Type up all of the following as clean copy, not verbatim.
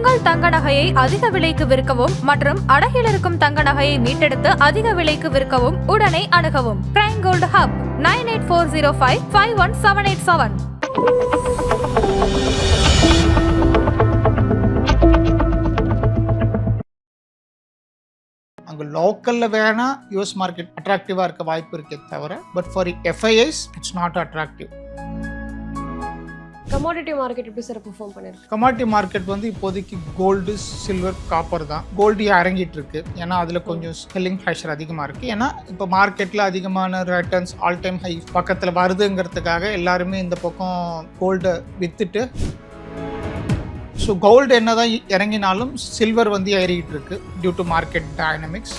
உங்கள் தங்க நகையை அதிக விலைக்கு விற்கவும் மற்றும் அடகில் இருக்கும் தங்க நகையை மீட்டெடுத்து அதிக விலைக்கு விற்கவும் உடனே அணுகவும். Prime gold hub 9840551787. அங்கே லோக்கலில் வேணால் யூஎஸ் மார்க்கெட் அட்ராக்டிவாக இருக்க வாய்ப்பு இருக்கே தவிர but for FIIs it's not attractive. Commodity market எப்படி சார் பெர்ஃபார்ம் பண்ணிருக்கு? கமாடிட்டி மார்க்கெட் வந்து இப்போதைக்கு கோல்டு, சில்வர், காப்பர் தான். கோல்டு இறங்கிட்டு இருக்கு, ஏன்னா அதில் கொஞ்சம் செல்லிங் ப்ரெஷர் அதிகமாக இருக்குது. ஏன்னா இப்போ மார்க்கெட்டில் அதிகமான ரிட்டர்ன்ஸ் ஆல் டைம் ஹை பக்கத்தில் வருதுங்கிறதுக்காக எல்லாருமே இந்த பக்கம் கோல்டை விற்றுட்டு, ஸோ கோல்டு என்ன தான் இறங்கினாலும் சில்வர் வந்து ஏறிக்கிட்டு இருக்கு due to market dynamics.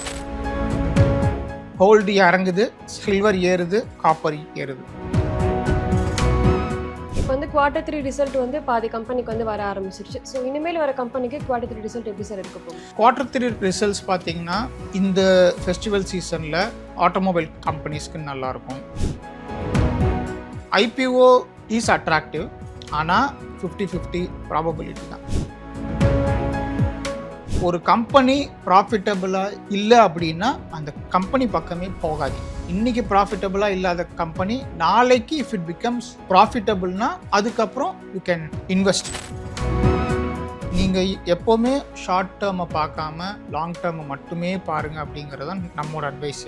Gold இறங்குது, சில்வர் ஏறுது, காப்பர் ஏறுது. இப்போ வந்து Q3 ரிசல்ட் வந்து பாதி கம்பெனிக்கு வந்து வர ஆரம்பிச்சிருச்சு. ஸோ இனிமேல் வர கம்பெனிக்கு Q3 ரிசல்ட் எப்படி சார் இருக்க போகுது? Q3 ரிசல்ட்ஸ் பார்த்தீங்கன்னா இந்த ஃபெஸ்டிவல் சீசனில் ஆட்டோமொபைல் கம்பெனிஸ்க்கு நல்லாயிருக்கும். ஐபிஓ இஸ் அட்ராக்டிவ், ஆனால் 50-50 ப்ராபபிலிட்டி தான். ஒரு கம்பெனி ப்ராஃபிட்டபுளாக இல்லை அப்படின்னா அந்த கம்பெனி பக்கமே போகாது. இன்னைக்கு ப்ராஃபிட்டபுளாக இல்லாத கம்பெனி நாளைக்கு இஃப் இட் பிகம்ஸ் ப்ராஃபிட்டபுள்னா அதுக்கப்புறம் யூ கேன் இன்வெஸ்ட். நீங்கள் எப்போவுமே ஷார்ட் டேர்மை பார்க்காம லாங் டேர்மை மட்டுமே பாருங்கள் அப்படிங்கிறது தான் நம்மளோட அட்வைஸ்.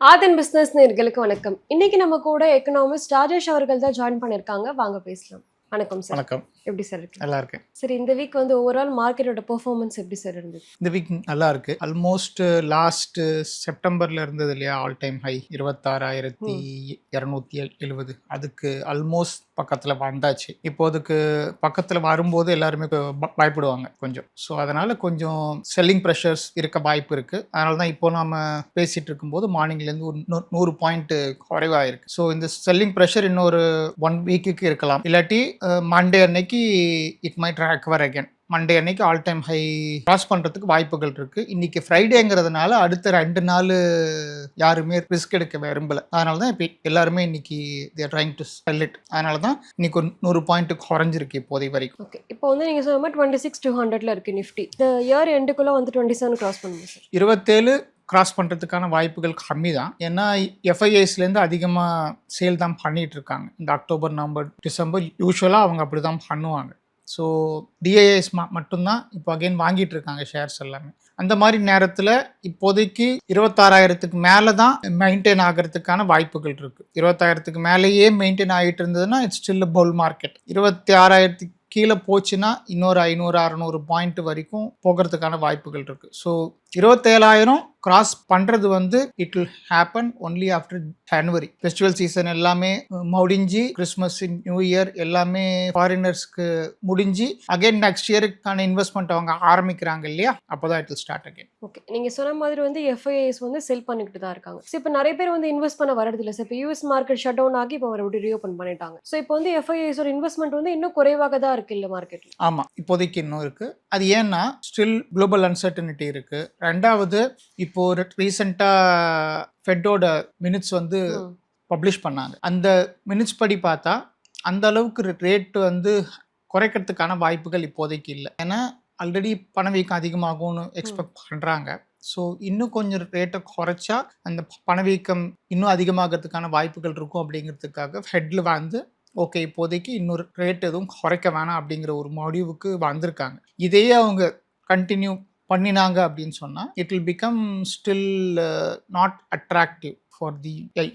ஆதன் பிசினஸ் நேயர்களுக்கு வணக்கம். இன்னைக்கு நம்ம கூட எக்கனாமிஸ்ட் ராஜேஷ் அவர்கள் தான் ஜாயின் பண்ணிருக்காங்க. வாங்க பேசலாம். வணக்கம் சார். வணக்கம். எப்படி சார் இருக்கு? நல்லா இருக்கு. சரி, இந்த வீக் வந்து ஓவரால் மார்க்கெட்டோட பெர்ஃபார்மன்ஸ் எப்படி சார் இருந்தது? இந்த வீக் நல்லா இருக்கு. ஆல்மோஸ்ட் லாஸ்ட் செப்டம்பர்ல இருந்தது இல்லையா ஆல் டைம் ஹை 26,270, அதுக்கு ஆல்மோஸ்ட் பக்கத்துல வந்தாச்சு. இப்போ அதுக்கு பக்கத்துல வரும்போது எல்லாருமே பயப்படுவாங்க கொஞ்சம். ஸோ அதனால கொஞ்சம் செல்லிங் ப்ரெஷர்ஸ் இருக்க வாய்ப்பு இருக்கு. அதனால தான் இப்போ நாம பேசிட்டு இருக்கும்போது மார்னிங்ல இருந்து ஒரு 100 பாயிண்ட் குறைவாயிருக்கு. ஸோ இந்த செல்லிங் ப்ரெஷர் இன்னொரு 1 வீக்குக்கு இருக்கலாம். இல்லாட்டி மண்டே அன்னைக்கு it might recover again. Monday அன்னைக்கு ஆல் டைம் ஹை கிராஸ் பண்ணுறதுக்கு வாய்ப்புகள் இருக்குது. இன்றைக்கி ஃப்ரைடேங்கிறதுனால அடுத்த 2 நாள் யாருமே ரிஸ்க் எடுக்க விரும்பலை. அதனால தான் இப்போ எல்லாருமே இன்றைக்கி தேர் ட்ரைங் டு செல் இட். அதனால தான் இன்றைக்கி ஒரு 100 பாயிண்ட் குறைஞ்சிருக்கு இப்போதை வரைக்கும். ஓகே, இப்போ வந்து நீங்கள் சொன்ன மாதிரி 26,200 இருக்குது நிஃப்டி. இந்த இயர் எண்டுக்குள்ளே வந்து 27 கிராஸ் பண்ணுங்க சார். 27 கிராஸ் பண்ணுறதுக்கான வாய்ப்புகள் கம்மி தான். ஏன்னா எஃப்ஐஐஸ்லேருந்து அதிகமாக சேல் தான் பண்ணிகிட்டு இருக்காங்க. இந்த அக்டோபர், நவம்பர், டிசம்பர் யூஸ்வலாக அவங்க அப்படி தான் பண்ணுவாங்க. ஸோ டிஐஎஸ் மட்டும்தான் இப்போ அகைன் வாங்கிட்டு இருக்காங்க ஷேர்ஸ் எல்லாமே. அந்த மாதிரி நேரத்தில் இப்போதைக்கு 26,000க்கு மேலே தான் மெயின்டைன் ஆகிறதுக்கான வாய்ப்புகள் இருக்குது. 26,000க்கு மேலேயே மெயின்டைன் ஆகிட்டு இருந்ததுன்னா இட்ஸ் ஸ்டில் புல் மார்க்கெட். 26,000க்கு கீழே போச்சுன்னா இன்னொரு 500-600 பாயிண்ட் வரைக்கும் போகிறதுக்கான வாய்ப்புகள் இருக்குது. ஸோ 27,000 கிராஸ் பண்ணுறது வந்து it will happen only after January. Festival season எல்லாமே முடிஞ்சு, கிறிஸ்மஸ், நியூ இயர் எல்லாமே ஃபாரினர்ஸ்க்கு முடிஞ்சு அகைன் நெக்ஸ்ட் இயருக்கான இன்வெஸ்ட்மெண்ட் அவங்க ஆரம்பிக்கிறாங்க இல்லையா, அப்போ தான் it will start again. Okay, நீங்கள் சொன்ன மாதிரி வந்து எஃப்ஐஐஸ் வந்து செல் பண்ணிக்கிட்டு தான் இருக்காங்க. ஸோ இப்போ நிறைய பேர் வந்து இன்வெஸ்ட் பண்ண வரதில்லை சார். இப்போ யூஎஸ் மார்க்கெட் ஷட் டவுன் ஆகி இப்போ மறுபடியும் ரீஓப்பன் பண்ணிட்டாங்க. ஸோ இப்போ வந்து எஃப்ஐஐஸோட இன்வெஸ்ட்மெண்ட் வந்து இன்னும் குறைவாக தான் இருக்கு இல்லை மார்க்கெட்டில்? ஆமாம், இப்போதைக்கு இன்னும் இருக்குது. அது ஏன்னா ஸ்டில் குளோபல் அன்சர்டனிட்டி இருக்குது. ரெண்டாவது இப்போ ரீசெண்டாக ஃபெட்டோட மினிட்ஸ் வந்து பப்ளிஷ் பண்ணாங்க. அந்த மினிட்ஸ் படி பார்த்தா அந்த அளவுக்கு ரேட் வந்து குறைக்கிறதுக்கான வாய்ப்புகள் இப்போதைக்கு இல்லை. ஏன்னா ஆல்ரெடி பணவீக்கம் அதிகமாகும்னு எக்ஸ்பெக்ட் பண்ணுறாங்க. ஸோ இன்னும் கொஞ்சம் ரேட்டை குறைச்சா அந்த பணவீக்கம் இன்னும் அதிகமாகிறதுக்கான வாய்ப்புகள் இருக்கும் அப்படிங்கிறதுக்காக ஹெட்ல வந்து ஓகே இப்போதைக்கு இன்னொரு ரேட் எதுவும் குறைக்க வேணாம் அப்படிங்கிற ஒரு முடிவுக்கு வந்திருக்காங்க. இதையே அவங்க கண்டினியூ பண்ணினாங்க அப்படின்னு சொன்னால் it will become still not attractive for the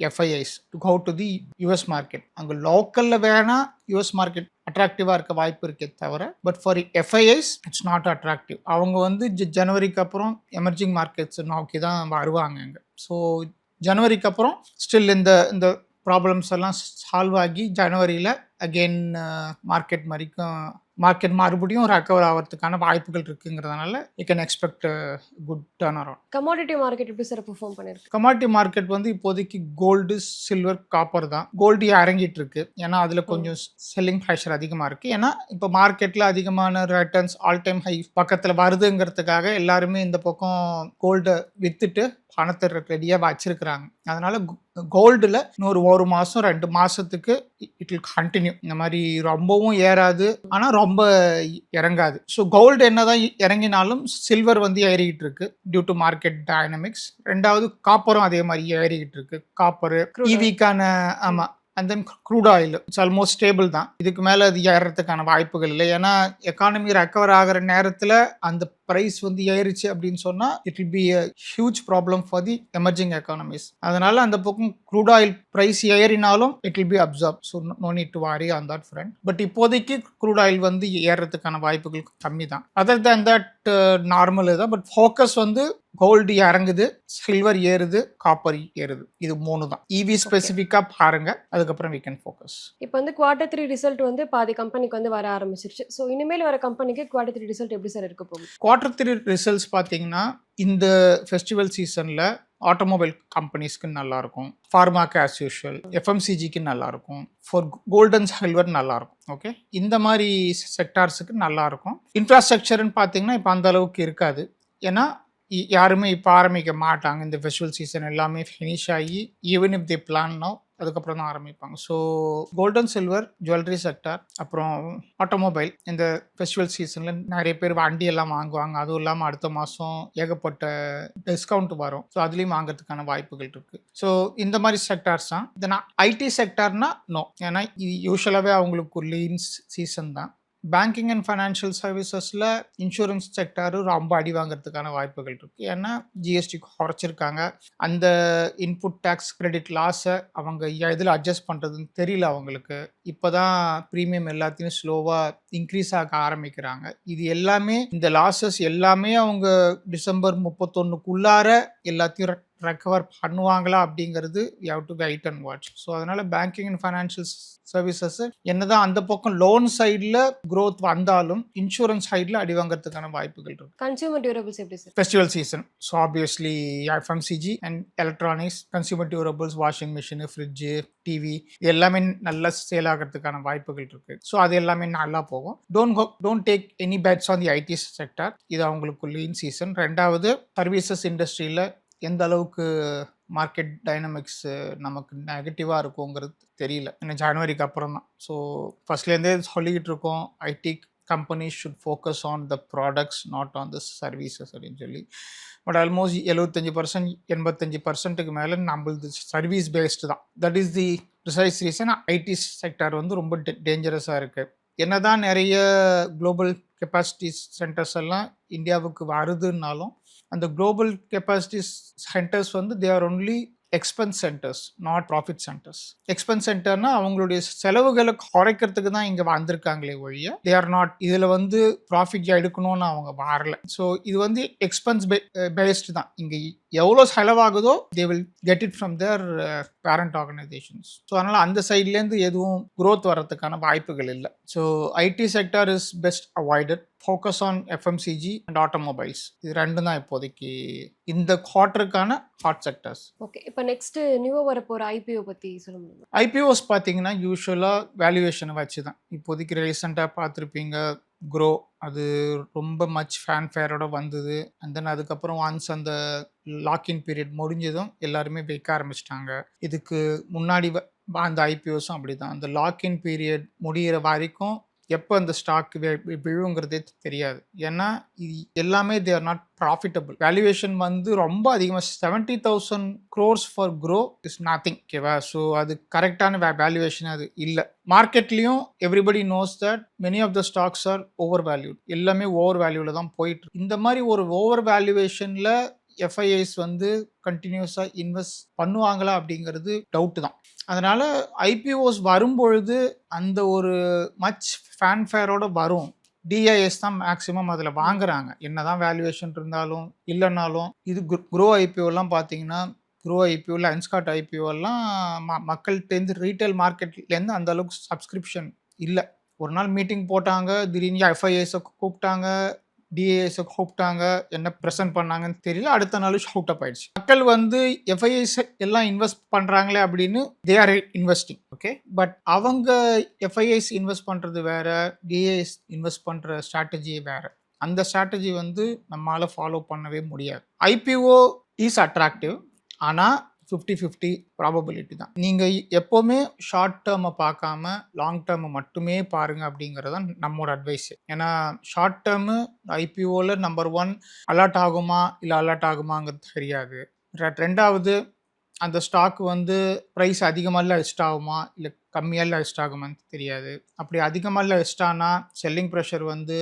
FIIs to go to the US market. அங்கே லோக்கலில் வேணால் யூஎஸ் மார்க்கெட் அட்ராக்டிவாக இருக்க வாய்ப்பு இருக்கே தவிர but for FIIs it's not attractive. அவங்க வந்து ஜனவரிக்கு அப்புறம் எமர்ஜிங் மார்க்கெட்ஸ் நோக்கி தான் வருவாங்க அங்கே. ஸோ ஜனவரிக்கு அப்புறம் ஸ்டில் இந்த ப்ராப்ளம்ஸ் எல்லாம் சால்வ் ஆகி ஜனவரியில் அகெயின் மார்க்கெட் மறுபடியும் ரெக்கவர் ஆகிறதுக்கான வாய்ப்புகள் இருக்குங்கிறதுனால you can expect good turn around. Commodity market எப்படி சார் பெர்ஃபார்ம் பண்ணிருக்கு? கமாடிட்டி மார்க்கெட் வந்து இப்போதைக்கு கோல்டு, சில்வர், காப்பர் தான். கோல்டு இறங்கிட்டு இருக்கு, ஏன்னா அதில் கொஞ்சம் செல்லிங் ப்ரெஷர் அதிகமாக இருக்குது. ஏன்னா இப்போ மார்க்கெட்டில் அதிகமான ரிட்டர்ன்ஸ் ஆல் டைம் ஹை பக்கத்தில் வருதுங்கிறதுக்காக எல்லாருமே இந்த பக்கம் கோல்டை விற்றுட்டு பணத்தை ரெடியாக வச்சிருக்கிறாங்க. அதனால கோல்டில் இன்னொரு 1 மாதம் 2 மாதத்துக்கு இட் வில் கண்டினியூ. இந்த மாதிரி ரொம்பவும் ஏறாது, ஆனால் ரொம்ப இறங்காது. ஸோ கோல்டு என்னதான் இறங்கினாலும் சில்வர் வந்து ஏறிக்கிட்டு இருக்கு டியூ டு மார்க்கெட் டைனமிக்ஸ். ரெண்டாவது காப்பரும் அதே மாதிரி ஏறிக்கிட்டு இருக்கு. காப்பரு ஈவிக்கான ஆமாம். And then crude oil it's almost stable தான். இதுக்கு மேலே அது ஏறதுக்கான வாய்ப்புகள் இல்லை. ஏன்னா எக்கானமி ரெக்கவர் ஆகிற நேரத்தில் அந்த ப்ரைஸ் வந்து ஏறிச்சு அப்படின்னு சொன்னால் it will be a huge problem for the emerging economies. அதனால அந்த பக்கம் க்ரூட் ஆயில் ப்ரைஸ் ஏறினாலும் it will be absorb. So no need to worry on that front. But இப்போதைக்கு க்ரூட் ஆயில் வந்து ஏறதுக்கான வாய்ப்புகள் கம்மி தான். அதர் தேன் தட் நார்மல் தான். பட் ஃபோக்கஸ் வந்து கோல்டு இறங்குது, சில்வர் ஏறுது, காப்பர் ஏறுது. இது 3 தான். இவி ஸ்பெசிஃபிக்காக பாருங்க, அதுக்கப்புறம் we can focus. இப்போ வந்து Q3 ரிசல்ட் வந்து பாதி கம்பெனிக்கு வந்து வர ஆரம்பிச்சிருச்சு. ஸோ இனிமேல் வர கம்பெனிக்கு Q3 ரிசல்ட் எப்படி சார் இருக்க போகுது? Q3 ரிசல்ட்ஸ் பார்த்தீங்கன்னா இந்த ஃபெஸ்டிவல் சீசனில் ஆட்டோமொபைல் கம்பெனிஸ்க்கு நல்லாயிருக்கும், ஃபார்மாக்கு ஆஸ் யூஷுவல், எஃப்எம்சிஜிக்கு நல்லாயிருக்கும், ஃபார் கோல்ட் அண்ட் சில்வர் நல்லாயிருக்கும். ஓகே, இந்த மாதிரி செக்டார்ஸுக்கு நல்லாயிருக்கும். இன்ஃப்ராஸ்ட்ரக்சர்னு பார்த்தீங்கன்னா இப்போ அந்த அளவுக்கு இருக்காது. ஏன்னா யாருமே இப்போ ஆரம்பிக்க மாட்டாங்க. இந்த ஃபெஸ்டிவல் சீசன் எல்லாமே ஃபினிஷ் ஆகி even if they plan no அதுக்கப்புறம் தான் ஆரம்பிப்பாங்க. So gold and silver, jewellery sector, அப்புறம் ஆட்டோமொபைல் இந்த ஃபெஸ்டிவல் சீசனில் நிறைய பேர் வண்டி எல்லாம் வாங்குவாங்க. அதுவும் இல்லாமல் அடுத்த மாதம் ஏகப்பட்ட டிஸ்கவுண்ட் வரும். ஸோ அதுலேயும் வாங்குறதுக்கான வாய்ப்புகள் இருக்குது. ஸோ இந்த மாதிரி செக்டார்ஸ் தான். தென் ஐடி செக்டார்னா நோ, ஏன்னா இது யூஸ்வலாகவே அவங்களுக்கு லீன் சீசன் தான். பேங்கிங் அண்ட் ஃபைனான்ஷியல் சர்வீசஸில் இன்சூரன்ஸ் செக்டாரும் ரொம்ப அடி வாங்கிறதுக்கான வாய்ப்புகள் இருக்குது. ஏன்னா ஜிஎஸ்டி குறைச்சிருக்காங்க. அந்த இன்புட் டேக்ஸ் கிரெடிட் லாஸை அவங்க இதில் அட்ஜஸ்ட் பண்ணுறதுன்னு தெரியல அவங்களுக்கு. இப்போ தான் ப்ரீமியம் எல்லாத்தையும் ஸ்லோவாக இன்க்ரீஸ் ஆக ஆரம்பிக்கிறாங்க. இது எல்லாமே இந்த லாஸஸ் எல்லாமே அவங்க டிசம்பர் 31க்குள்ளார எல்லாத்தையும் ரெக்கவர் பண்ணுவாங்களா அப்படிங்கிறது you have to wait and watch. So அதனால பேங்கிங் அண்ட் ஃபைனான்ஷியல் சர்வீசஸ் என்னதான் அந்த பக்கம் லோன் சைடில் க்ரோத் வந்தாலும் இன்சூரன்ஸ் சைடில் அடி வாங்கிறதுக்கான வாய்ப்புகள் இருக்கு. கன்சியூமர் டியூரபிள்ஸ் எப்படி sir? Festival season, so obviously FMCG and electronics, consumer durables, washing machine, fridge, TV இது எல்லாமே நல்லா சேல் ஆகிறதுக்கான வாய்ப்புகள் இருக்கு. ஸோ அது எல்லாமே நல்லா போகும். Don't take any bets on the IT sector. இது அவங்களுக்கு லீன் சீசன். ரெண்டாவது சர்வீசஸ் இண்டஸ்ட்ரியில் எந்த அளவுக்கு மார்க்கெட் டைனமிக்ஸ் நமக்கு நெகட்டிவாக இருக்குங்கிறது தெரியல. ஏன்னா ஜனவரிக்கு அப்புறம் தான். ஸோ ஃபர்ஸ்ட்லேருந்தே சொல்லிக்கிட்டு இருக்கோம் IT companies should focus on the products not on the services அப்படின்னு சொல்லி. பட் ஆல்மோஸ்ட் 75% 85%க்கு மேலே நம்மளது சர்வீஸ் பேஸ்டு தான். That is the precise reason IT sector வந்து ரொம்ப டேஞ்சரஸாக இருக்குது. என்னதான் நிறைய குளோபல் கெப்பாசிட்டி சென்டர்ஸ் எல்லாம் இந்தியாவுக்கு வருதுன்னாலும் அந்த குளோபல் கெப்பாசிட்டி சென்டர்ஸ் வந்து they are only expense centres, not profit centres. Expense சென்டர்னா அவங்களுடைய செலவுகளை குறைக்கிறதுக்கு தான் இங்கே வந்திருக்காங்களே ஒழிய தே ஆர் நாட் இதில் வந்து ப்ராஃபிட் எடுக்கணும்னு அவங்க வரல. ஸோ இது வந்து எக்ஸ்பென்ஸ் பேஸ்டு தான். இங்கே எவ்வளோ செலவாகுதோ they will get it from their parent organisations. So அதனால் அந்த சைட்லேருந்து எதுவும் க்ரோத் வர்றதுக்கான வாய்ப்புகள் இல்லை. So IT sector is best avoided. Focus on FMCG and automobiles. இது ரெண்டும் தான் இப்போதைக்கு இந்த குவார்ட்டருக்கான ஹாட் செக்டர்ஸ். ஓகே, இப்போ நெக்ஸ்ட் நியூவாக வர போகிற ஐபிஓ பற்றி சொல்ல முடியுமா? ஐபிஓஸ் பார்த்தீங்கன்னா யூஸ்வலாக வேல்யூவேஷனை வச்சு தான். இப்போதைக்கு ரீசெண்டாக பார்த்துருப்பீங்க க்ரோ, அது ரொம்ப மச் ஃபேன்ஃபேரோட வந்தது. அண்ட் தென் அதுக்கப்புறம் ஒன்ஸ் அந்த லாக்இன் பீரியட் முடிஞ்சதும் எல்லாருமே வைக்க ஆரம்பிச்சிட்டாங்க. இதுக்கு முன்னாடி அந்த ஐபிஓஸும் அப்படி தான். அந்த லாக்இன் பீரியட் முடிகிற வரைக்கும் எப்போ அந்த ஸ்டாக் விழுங்கிறதே தெரியாது. ஏன்னா இது எல்லாமே they are not profitable. Valuation வந்து ரொம்ப அதிகமாக 70,000 crores for Groww is nothing. ஓகேவா? ஸோ அது கரெக்டான வேல்யூவேஷன் அது இல்லை. மார்க்கெட்லேயும் everybody knows that many of the stocks are over valued. எல்லாமே ஓவர் வேல்யூவில் தான் போயிட்டு. இந்த மாதிரி ஒரு ஓவர் வேல்யூவேஷனில் எஃப்ஐஐஸ் வந்து கண்டினியூஸாக இன்வெஸ்ட் பண்ணுவாங்களா அப்படிங்கிறது டவுட்டு தான். அதனால் ஐபிஓஸ் வரும்பொழுது அந்த ஒரு மச் ஃபேன்ஃபேரோட வரும். டிஐஎஸ் தான் மேக்ஸிமம் அதில் வாங்குறாங்க, என்னதான் வேல்யூவேஷன் இருந்தாலும் இல்லைனாலும். இது க்ரோ ஐபிஓலாம் பார்த்தீங்கன்னா க்ரோ ஐபிஓ, லென்ஸ்கார்ட் ஐபிஓலாம் மக்கள்கிட்டேருந்து ரீட்டைல் மார்க்கெட்லேருந்து அந்த அளவுக்கு சப்ஸ்கிரிப்ஷன் இல்லை. ஒரு நாள் மீட்டிங் போட்டாங்க, திடீர்னு எஃப்ஐஐஸை கூப்பிட்டாங்க, டிஏஎஸை கூப்பிட்டாங்க, என்ன ப்ரெசென்ட் பண்ணாங்கன்னு தெரியல. அடுத்த நாள் ஷவுட் அப் ஆயிடுச்சு. மக்கள் வந்து எஃப்ஐஐஸ் எல்லாம் இன்வெஸ்ட் பண்ணுறாங்களே அப்படின்னு they are investing. Okay, but அவங்க எஃப்ஐஐஸ் இன்வெஸ்ட் பண்ணுறது வேற, டிஏஎஸ் இன்வெஸ்ட் பண்ணுற ஸ்ட்ராட்டஜியே வேற. அந்த ஸ்ட்ராட்டஜி வந்து நம்மளால் ஃபாலோ பண்ணவே முடியாது. IPO is attractive. ஆனால் 50-50 ப்ராபபிலிட்டி தான். நீங்கள் எப்போவுமே ஷார்ட் டேர்மை பார்க்காம லாங் டேர்மை மட்டுமே பாருங்கள் அப்படிங்கிறது தான் நம்மளோட அட்வைஸ். ஏன்னா ஷார்ட் டேர்மு ஐபிஓவில் நம்பர் 1 அலர்ட் ஆகுமா இல்லை அலர்ட் ஆகுமாங்கிறது தெரியாது. ரெண்டாவது அந்த ஸ்டாக் வந்து ப்ரைஸ் அதிகமாக எஸ்ட் ஆகுமா இல்லை கம்மியாக எஸ்ட் ஆகுமான்னு தெரியாது. அப்படி அதிகமாக எஸ்ட் ஆனால் செல்லிங் ப்ரெஷர் வந்து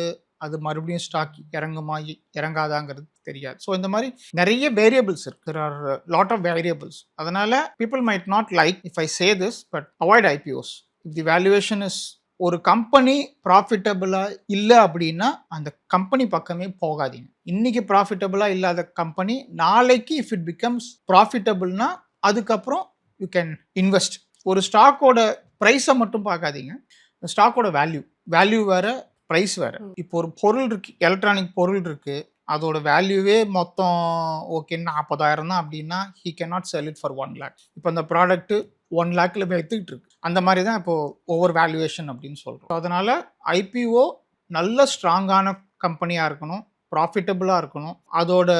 அது மறுபடியும் ஸ்டாக் இறங்குமா இறங்காதாங்கிறது தெரியாது. ஸோ இந்த மாதிரி நிறைய வேரியபிள்ஸ் இருக்கு. There are lot of variables. அதனால people might not like if I say this, but avoid IPOs. If the valuation is, ஒரு கம்பெனி ப்ராஃபிட்டபிளா இல்லை அப்படின்னா அந்த கம்பெனி பக்கமே போகாதீங்க. இன்னைக்கு ப்ராஃபிட்டபிளா இல்லாத கம்பெனி நாளைக்கு இஃப் இட் பிகம்ஸ் ப்ராஃபிட்டபிள்னா அதுக்கப்புறம் யூ கேன் இன்வெஸ்ட். ஒரு ஸ்டாக்கோட ப்ரைஸை மட்டும் பார்க்காதீங்க, ஸ்டாக்கோட வேல்யூ வேற, ப்ரைஸ் வேறு. இப்போ ஒரு பொருள் இருக்குது, எலக்ட்ரானிக் பொருள் இருக்குது, அதோட வேல்யூவே மொத்தம் ஓகே 40,000 தான் அப்படின்னா he can not sell it for 1 lakh. இப்போ அந்த ப்ராடக்ட்டு 1 lakhல விற்றுக்கிட்டு இருக்கு. அந்த மாதிரி தான் இப்போது ஓவர் வேல்யூவேஷன் அப்படின்னு சொல்கிறோம். அதனால் ஐபிஓ நல்ல ஸ்ட்ராங்கான கம்பெனியாக இருக்கணும், ப்ராஃபிட்டபுளாக இருக்கணும். அதோட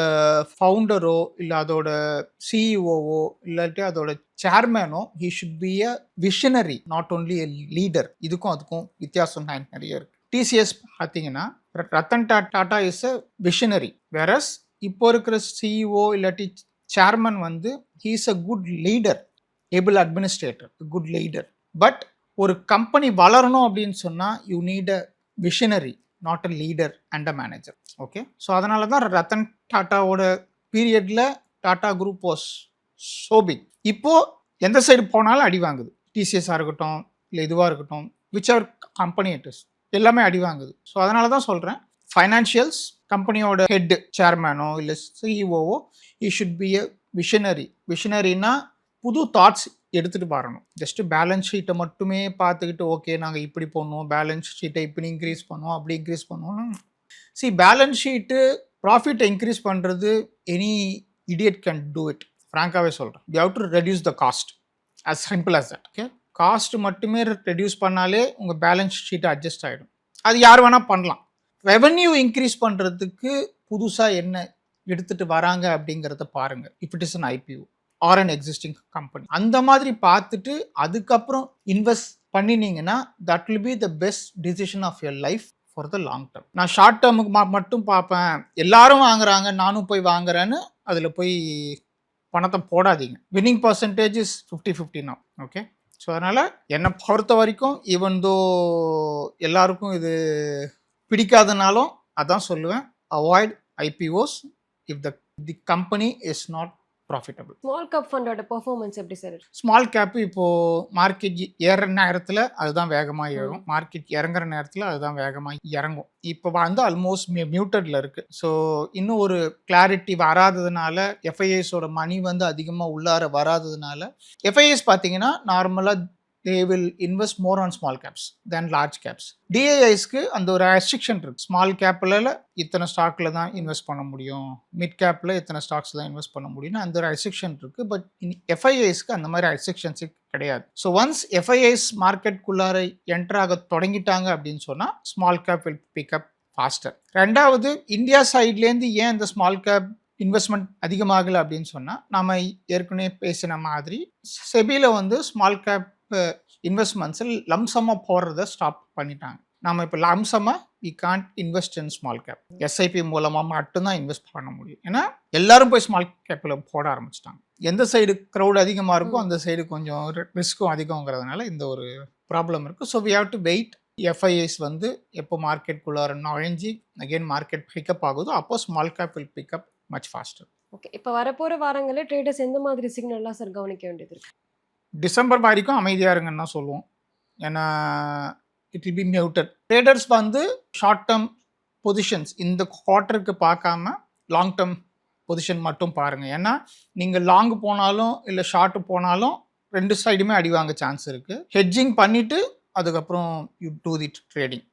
ஃபவுண்டரோ இல்லை அதோட சிஇஓவோ இல்லாட்டி அதோட சேர்மேனோ he should be a visionary, not only a leader. இதுக்கும் அதுக்கும் வித்தியாசம் நிறைய இருக்குது. டிசிஎஸ் பார்த்தீங்கன்னா Ratan Tata is a visionary, whereas இப்போ இருக்கிற சிஇஓ இல்லாட்டி சேர்மன் வந்து he is a good leader, able administrator, good leader. But ஒரு கம்பெனி வளரணும் அப்படின்னு சொன்னால் you need a visionary, not a leader and a manager. Okay, so அதனால தான் ரத்தன் டாட்டாவோட பீரியடில் Tata group was so big. இப்போது எந்த சைடு போனாலும் அடி வாங்குது. டிசிஎஸ்ஸாக இருக்கட்டும் இல்லை இதுவாக இருக்கட்டும், whichever company it is, எல்லாமே அடி வாங்குது. ஸோ அதனால தான் சொல்கிறேன், ஃபைனான்ஷியல்ஸ் கம்பெனியோட ஹெட் சேர்மேனோ இல்லை சிஇஓவோ he should be a visionary. விஷனரின்னா புது தாட்ஸ் எடுத்துகிட்டு வரணும். ஜஸ்ட்டு பேலன்ஸ் ஷீட்டை மட்டுமே பார்த்துக்கிட்டு ஓகே நாங்கள் இப்படி போடணும், பேலன்ஸ் ஷீட்டை இப்படி இன்க்ரீஸ் பண்ணுவோம், அப்படி இன்க்ரீஸ் பண்ணுவோம். பேலன்ஸ் ஷீட்டு ப்ராஃபிட்டை இன்க்ரீஸ் பண்ணுறது any idiot can do it. ஃப்ராங்காகவே சொல்கிறேன், you have to reduce the cost, as simple as that. Okay, cost மட்டுமே ரெடியூஸ் பண்ணாலே உங்கள் பேலன்ஸ் ஷீட்டை அட்ஜஸ்ட் ஆகிடும். அது யார் வேணால் பண்ணலாம். ரெவன்யூ இன்க்ரீஸ் பண்ணுறதுக்கு புதுசாக என்ன எடுத்துகிட்டு வராங்க அப்படிங்கிறத பாருங்கள். If it is an IPO or an existing company, அந்த மாதிரி பார்த்துட்டு அதுக்கப்புறம் இன்வெஸ்ட் பண்ணினீங்கன்னா that will be the best decision of your life for the long term. நான் ஷார்ட் டேர்முக்கு மட்டும் பார்ப்பேன், எல்லாரும் வாங்குறாங்க நானும் போய் வாங்குறேன்னு அதில் போய் பணத்தை போடாதீங்க. Winning percentage is 50-50 now. Okay, so அதனால் என்னை பொறுத்த வரைக்கும் ஈவன் தோ எல்லாருக்கும் இது பிடிக்காதனாலும் அதான் சொல்லுவேன், avoid IPOs if the company is not profitable. Small cap ஃபண்டோட பெர்ஃபார்மன்ஸ் எப்படி சார்? ஸ்மால் கேப் இப்போது மார்க்கெட் ஏறுற நேரத்தில் அதுதான் வேகமாக ஏறும், மார்க்கெட் இறங்குற நேரத்தில் அதுதான் வேகமாக இறங்கும். இப்போ வந்து ஆல்மோஸ்ட் மியூட்டடில் இருக்குது. ஸோ இன்னும் ஒரு கிளாரிட்டி வராததுனால, எஃப்ஐஎஸோட மணி வந்து அதிகமாக உள்ளார வராததுனால, எஃப்ஐஎஸ் பார்த்தீங்கன்னா நார்மலாக they will invest more on small caps than large caps. DIIஸ்க்கு அந்த ஒரு ரெஸ்ட்ரிக்ஷன் இருக்குது. ஸ்மால் கேப்பில் இத்தனை ஸ்டாக்கில் தான் இன்வெஸ்ட் பண்ண முடியும், மிட் கேப்பில் இத்தனை ஸ்டாக்ஸ் தான் இன்வெஸ்ட் பண்ண முடியும்னு அந்த ரெஸ்ட்ரிக்ஷன் இருக்குது. பட் எஃப்ஐஐஸ்க்கு அந்த மாதிரி ரெஸ்ட்ரிக்ஷன்ஸு கிடையாது. ஸோ ஒன்ஸ் எஃப்ஐஐஸ் மார்க்கெட்டுக்குள்ளார என்டர் ஆக தொடங்கிட்டாங்க அப்படின்னு சொன்னால் small cap will pick up faster. ரெண்டாவது, இந்தியா சைட்லேருந்து ஏன் இந்த ஸ்மால் கேப் இன்வெஸ்ட்மெண்ட் அதிகமாகலை அப்படின்னு சொன்னால், நம்ம ஏற்கனவே பேசின மாதிரி செபியில் வந்து ஸ்மால் கேப் இன்வெஸ்ட்மெண்ட்ஸில் லம்சமாக போடுறத ஸ்டாப் பண்ணிட்டாங்க. நம்ம இப்போ லம்சமாக we can't invest in small cap, SIP மூலமாக மட்டும்தான் இன்வெஸ்ட் பண்ண முடியும். ஏன்னா எல்லாரும் போய் ஸ்மால் கேப்பில் போட ஆரம்பிச்சிட்டாங்க. எந்த சைடு க்ரௌட் அதிகமாக இருக்கும் அந்த சைடு கொஞ்சம் ரிஸ்க்கும் அதிகங்கிறதுனால இந்த ஒரு ப்ராப்ளம் இருக்குது. So we have to wait. FIs வந்து எப்போ மார்க்கெட்டுக்குள்ளார நுழைஞ்சி அகெயின் மார்க்கெட் பிக்கப் ஆகுதோ அப்போ small cap will pickup much faster. Okay, இப்போ வரப்போகிற வாரங்களில் ட்ரேடர்ஸ் எந்த மாதிரி சிக்னல்லாம் சார் கவனிக்க வேண்டியது இருக்குது? டிசம்பர் வரைக்கும் அமைதியாக இருங்கன்னு தான் சொல்லுவோம். ஏன்னா it will B muted. Traders வந்து ஷார்ட் டேர்ம் பொசிஷன்ஸ் இந்த குவார்ட்டருக்கு பார்க்காம லாங் டேர்ம் பொசிஷன் மட்டும் பாருங்கள். ஏன்னா நீங்கள் லாங் போனாலும் இல்லை ஷார்ட்டு போனாலும் ரெண்டு சைடுமே அடி வாங்க சான்ஸ் இருக்குது. ஹெட்ஜிங் பண்ணிவிட்டு அதுக்கப்புறம் யூ டூ தி ட்ரேடிங்.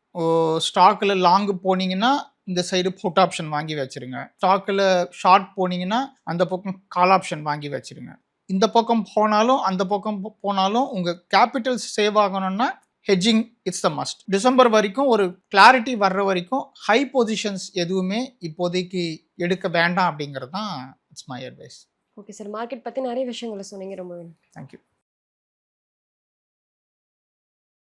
ஸ்டாக்கில் லாங் போனீங்கன்னா இந்த சைடு புட் ஆப்ஷன் வாங்கி வச்சுருங்க. ஸ்டாக்கில் ஷார்ட் போனீங்கன்னா அந்த பக்கம் கால் ஆப்ஷன் வாங்கி வச்சுருங்க. இந்த பக்கம் போனாலும் அந்த பக்கம் போனாலும் உங்கள் கேபிட்டல் சேவ் ஆகணும்னா hedging it's the must. December வரைக்கும் ஒரு கிளாரிட்டி வர்ற வரைக்கும் ஹை பொசிஷன்ஸ் எதுவுமே இப்போதைக்கு எடுக்க வேண்டாம் அப்படிங்கிறது தான் it's my advice. Okay sir, market பற்றி நிறைய விஷயங்களை சொன்னீங்க, ரொம்ப வேணும். தேங்க்யூ.